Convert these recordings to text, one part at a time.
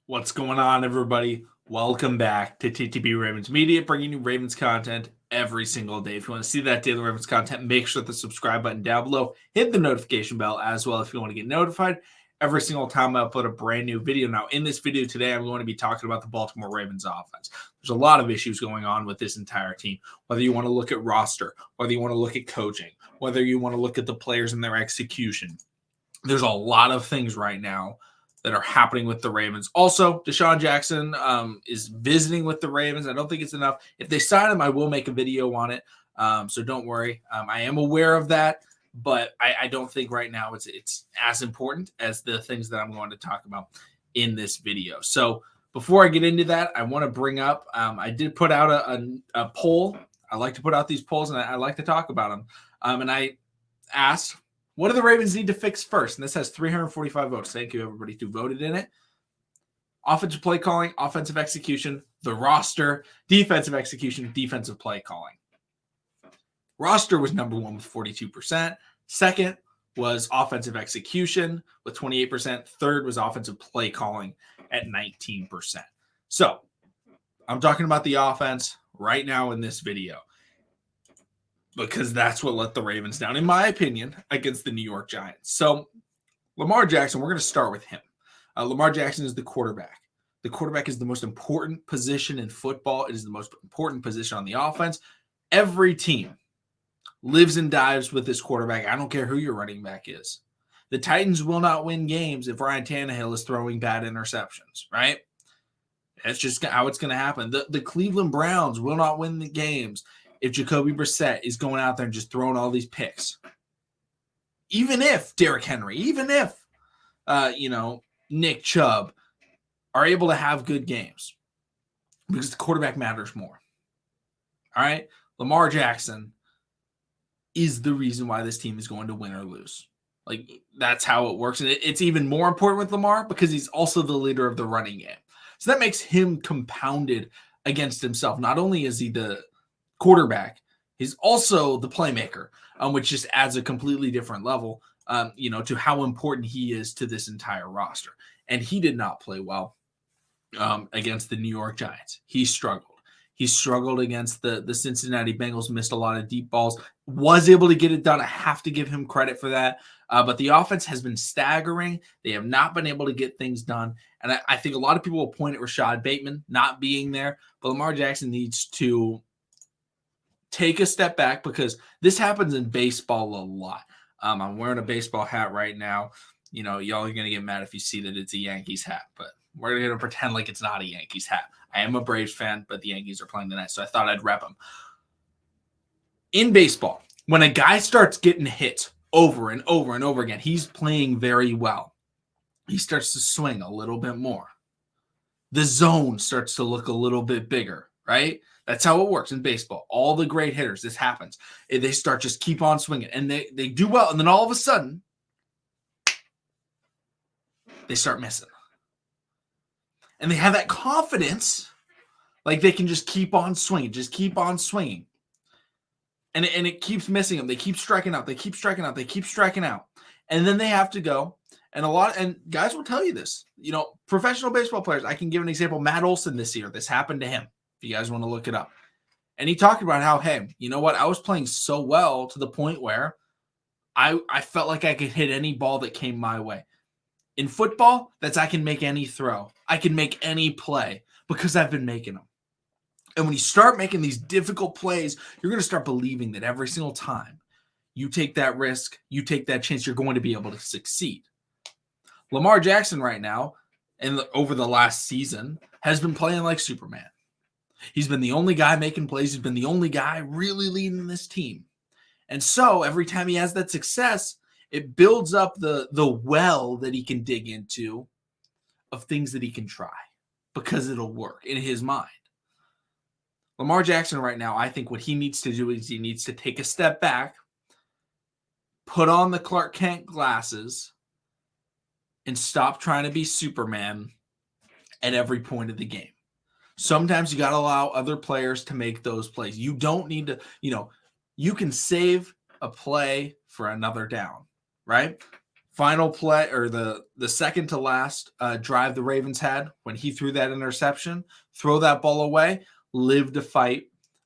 What's going on, everybody? Welcome back to TTB Ravens Media, bringing you Ravens content every single day. If you want to see that daily Ravens content, make sure the subscribe button down below. Hit the notification bell as well if you want to get notified every single time I upload a brand new video. Now, in this video today, I'm going to be talking about the Baltimore Ravens offense. There's a lot of issues going on with this entire team, whether you want to look at roster, whether you want to look at coaching, whether you want to look at the players and their execution. There's a lot of things right now that are happening with the Ravens. Also, Deshaun Jackson is visiting with the Ravens. I don't think it's enough. If they sign him, I will make a video on it. So don't worry. I am aware of that, but I don't think right now it's as important as the things that I'm going to talk about in this video. So before I get into that, I want to bring up, I did put out a poll. I like to put out these polls, and I like to talk about them. And I asked, what do the Ravens need to fix first? And this has 345 votes. Thank you, everybody, who voted in it. Offensive play calling, offensive execution, the roster, defensive execution, defensive play calling. Roster was number one with 42%. Second was offensive execution with 28%. Third was offensive play calling at 19%. So I'm talking about the offense right now in this video, because that's what let the Ravens down, in my opinion, against the New York Giants. So Lamar Jackson, we're going to start with him. Lamar Jackson is the quarterback. The quarterback is the most important position in football. It is the most important position on the offense. Every team lives and dies with this quarterback. I don't care who your running back is. The Titans will not win games if Ryan Tannehill is throwing bad interceptions, right? That's just how it's going to happen. The Cleveland Browns will not win the games if Jacoby Brissett is going out there and just throwing all these picks. Even if Derrick Henry, even if, Nick Chubb are able to have good games, because the quarterback matters more. All right? Lamar Jackson is the reason why this team is going to win or lose. Like, that's how it works. And it's even more important with Lamar because he's also the leader of the running game. So that makes him compounded against himself. Not only is he the quarterback, he's also the playmaker, which just adds a completely different level, to how important he is to this entire roster. And he did not play well against the New York Giants. He struggled. He struggled against the Cincinnati Bengals, missed a lot of deep balls, was able to get it done. I have to give him credit for that. But the offense has been staggering. They have not been able to get things done. And I think a lot of people will point at Rashad Bateman not being there, but Lamar Jackson needs to take a step back, because this happens in baseball a lot. I'm wearing a baseball hat right now. Y'all are going to get mad if you see that it's a Yankees hat, but we're going to pretend like it's not a Yankees hat. I am a Braves fan, but the Yankees are playing tonight, so I thought I'd rep them. In baseball, when a guy starts getting hit over and over and over again, he's playing very well. He starts to swing a little bit more. The zone starts to look a little bit bigger, right? That's how it works in baseball. All the great hitters, this happens. They start just keep on swinging, and they do well, and then all of a sudden, they start missing. And they have that confidence, like they can just keep on swinging, And it keeps missing them. They keep striking out. And then they have to go. And guys will tell you this. Professional baseball players, I can give an example. Matt Olson this year, this happened to him, if you guys want to look it up. And he talked about how, hey, you know what? I was playing so well to the point where I felt like I could hit any ball that came my way. In football, I can make any throw. I can make any play because I've been making them. And when you start making these difficult plays, you're going to start believing that every single time you take that risk, you take that chance, you're going to be able to succeed. Lamar Jackson right now, and over the last season, has been playing like Superman. He's been the only guy making plays. He's been the only guy really leading this team. And so every time he has that success, it builds up the well that he can dig into of things that he can try, because it'll work in his mind. Lamar Jackson right now, I think what he needs to do is he needs to take a step back, put on the Clark Kent glasses, and stop trying to be Superman at every point of the game. Sometimes you got to allow other players to make those plays. You don't need to, you can save a play for another down, right? final play, or the second to last drive the Ravens had when he threw that interception, throw that ball away, live to fight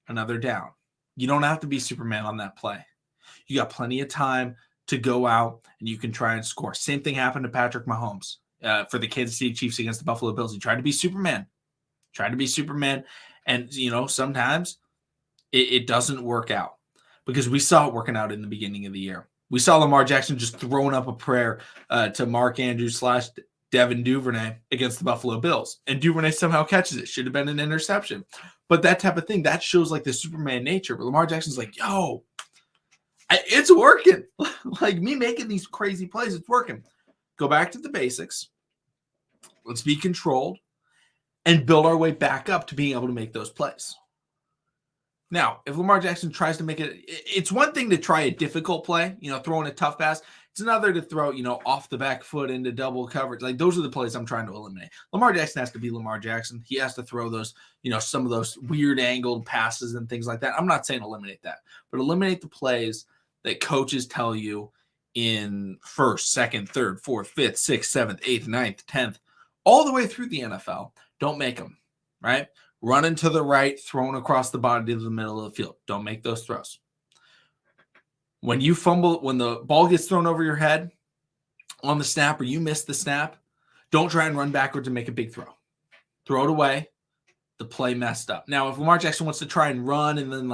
another down. You don't have to be Superman on that play. You got plenty of time to go out and you can try and score. Same thing happened to Patrick Mahomes for the Kansas City Chiefs against the Buffalo Bills. He tried to be Superman. And, sometimes it doesn't work out because we saw it working out in the beginning of the year. We saw Lamar Jackson just throwing up a prayer to Mark Andrews / Devin Duvernay against the Buffalo Bills. And Duvernay somehow catches it. Should have been an interception. But that type of thing, that shows like the Superman nature. But Lamar Jackson's like, yo, it's working. Like me making these crazy plays, it's working. Go back to the basics. Let's be controlled and build our way back up to being able to make those plays. Now, if Lamar Jackson tries to make it's one thing to try a difficult play, throwing a tough pass. It's another to throw, off the back foot into double coverage. Like those are the plays I'm trying to eliminate. Lamar Jackson has to be Lamar Jackson. He has to throw those, some of those weird angled passes and things like that. I'm not saying eliminate that, but eliminate the plays that coaches tell you in 1st, 2nd, 3rd, 4th, 5th, 6th, 7th, 8th, 9th, 10th, all the way through the NFL. Don't make them, right? Running to the right, throwing across the body to the middle of the field. Don't make those throws. When you fumble, when the ball gets thrown over your head on the snap or you miss the snap, don't try and run backwards and make a big throw. Throw it away. The play messed up. Now, if Lamar Jackson wants to try and run and then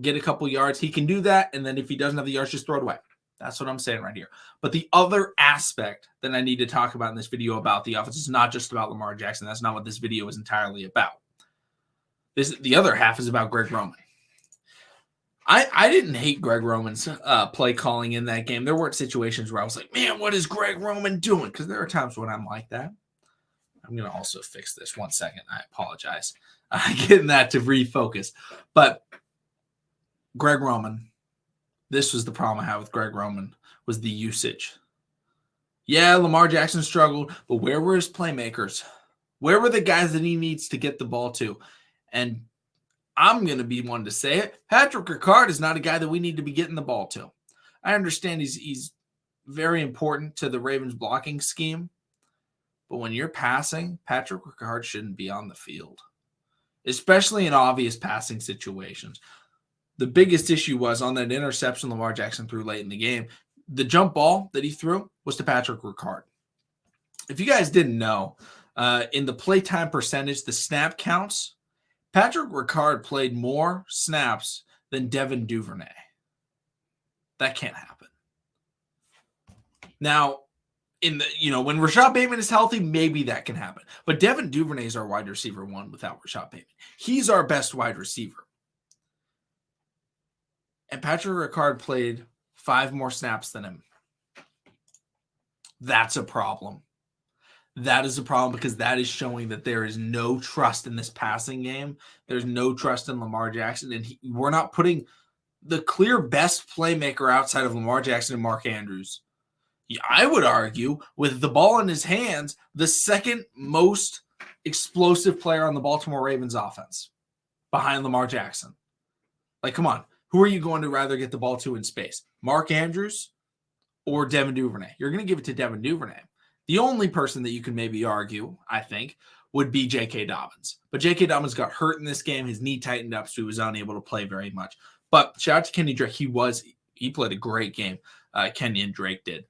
get a couple yards, he can do that. And then if he doesn't have the yards, just throw it away. That's what I'm saying right here. But the other aspect that I need to talk about in this video about the offense is not just about Lamar Jackson. That's not what this video is entirely about. The other half is about Greg Roman. I didn't hate Greg Roman's play calling in that game. There weren't situations where I was like, man, what is Greg Roman doing? Because there are times when I'm like that. I'm going to also fix this. 1 second. I apologize. Getting that to refocus. But Greg Roman, this was the problem I had with Greg Roman, was the usage. Yeah, Lamar Jackson struggled, but where were his playmakers? Where were the guys that he needs to get the ball to? And I'm going to be one to say it. Patrick Ricard is not a guy that we need to be getting the ball to. I understand he's very important to the Ravens blocking scheme, but when you're passing, Patrick Ricard shouldn't be on the field, especially in obvious passing situations. The biggest issue was on that interception Lamar Jackson threw late in the game. The jump ball that he threw was to Patrick Ricard. If you guys didn't know, in the playtime percentage, the snap counts, Patrick Ricard played more snaps than Devin Duvernay. That can't happen. Now, when Rashad Bateman is healthy, maybe that can happen. But Devin Duvernay is our wide receiver 1 without Rashad Bateman. He's our best wide receiver. And Patrick Ricard played 5 more snaps than him. That's a problem. That is a problem because that is showing that there is no trust in this passing game. There's no trust in Lamar Jackson. And we're not putting the clear best playmaker outside of Lamar Jackson and Mark Andrews. I would argue, with the ball in his hands, the second most explosive player on the Baltimore Ravens offense behind Lamar Jackson. Like, come on. Who are you going to rather get the ball to in space? Mark Andrews or Devin Duvernay? You're going to give it to Devin Duvernay. The only person that you can maybe argue, I think, would be J.K. Dobbins. But J.K. Dobbins got hurt in this game. His knee tightened up, so he was unable to play very much. But shout out to Kenny Drake. He played a great game. Kenyon Drake did.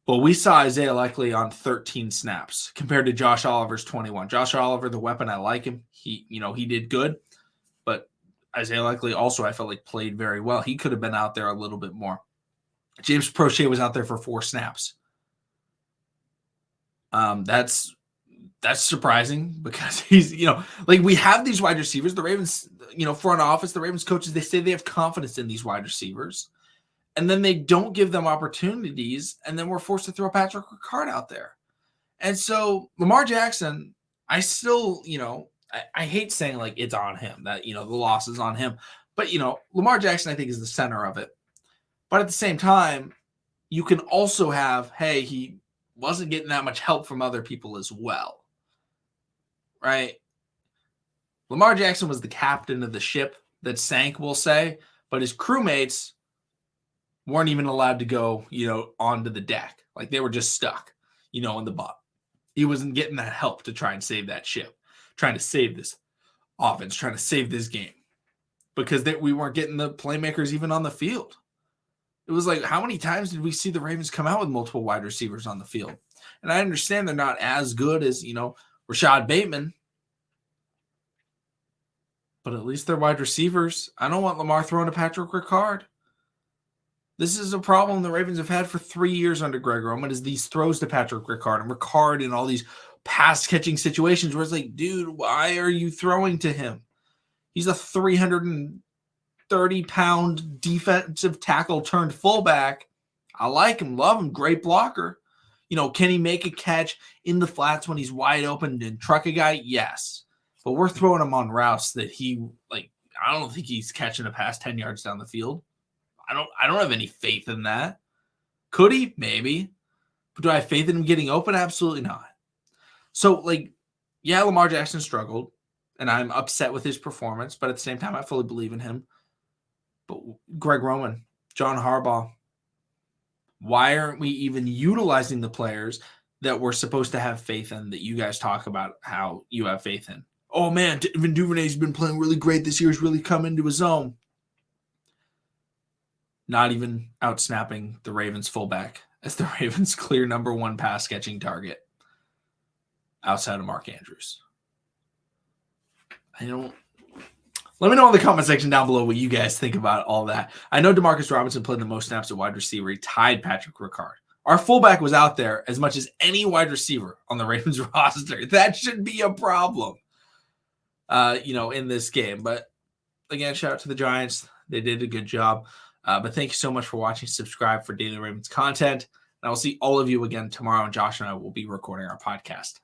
But we saw Isaiah Likely on 13 snaps compared to Josh Oliver's 21. Josh Oliver, the weapon, I like him. He did good. But Isaiah Likely also, I felt like, played very well. He could have been out there a little bit more. James Prochet was out there for 4 snaps. That's surprising because he's, we have these wide receivers. The Ravens, front office, the Ravens coaches, they say they have confidence in these wide receivers. And then they don't give them opportunities. And then we're forced to throw Patrick Ricard out there. And so Lamar Jackson, I still, I hate saying like it's on him, that, the loss is on him. But, Lamar Jackson, I think, is the center of it. But at the same time, you can also have, hey, he wasn't getting that much help from other people as well. Right? Lamar Jackson was the captain of the ship that sank, we'll say. But his crewmates weren't even allowed to go, onto the deck. Like they were just stuck, in the butt. He wasn't getting that help to try and save that ship, trying to save this offense, trying to save this game because we weren't getting the playmakers even on the field. It was like, how many times did we see the Ravens come out with multiple wide receivers on the field? And I understand they're not as good as, Rashad Bateman, but at least they're wide receivers. I don't want Lamar throwing to Patrick Ricard. This is a problem the Ravens have had for 3 years under Greg Roman, is these throws to Patrick Ricard and Ricard in all these pass-catching situations where it's like, dude, why are you throwing to him? He's a 330-pound defensive tackle turned fullback. I like him, love him, great blocker. Can he make a catch in the flats when he's wide open and truck a guy? Yes. But we're throwing him on routes that I don't think he's catching a pass 10 yards down the field. I don't have any faith in that. Could he? Maybe. But do I have faith in him getting open? Absolutely not. So, Lamar Jackson struggled, and I'm upset with his performance, but at the same time, I fully believe in him. But Greg Roman, John Harbaugh, why aren't we even utilizing the players that we're supposed to have faith in, that you guys talk about how you have faith in? Oh, man, Devin Duvernay's been playing really great this year. He's really come into his own. Not even out-snapping the Ravens fullback as the Ravens' clear number one pass-catching target outside of Mark Andrews. Let me know in the comment section down below what you guys think about all that. I know Demarcus Robinson played the most snaps at wide receiver. He tied Patrick Ricard. Our fullback was out there as much as any wide receiver on the Ravens roster. That should be a problem, in this game. But again, shout out to the Giants. They did a good job. But thank you so much for watching. Subscribe for daily Ravens content. And I will see all of you again tomorrow. And Josh and I will be recording our podcast.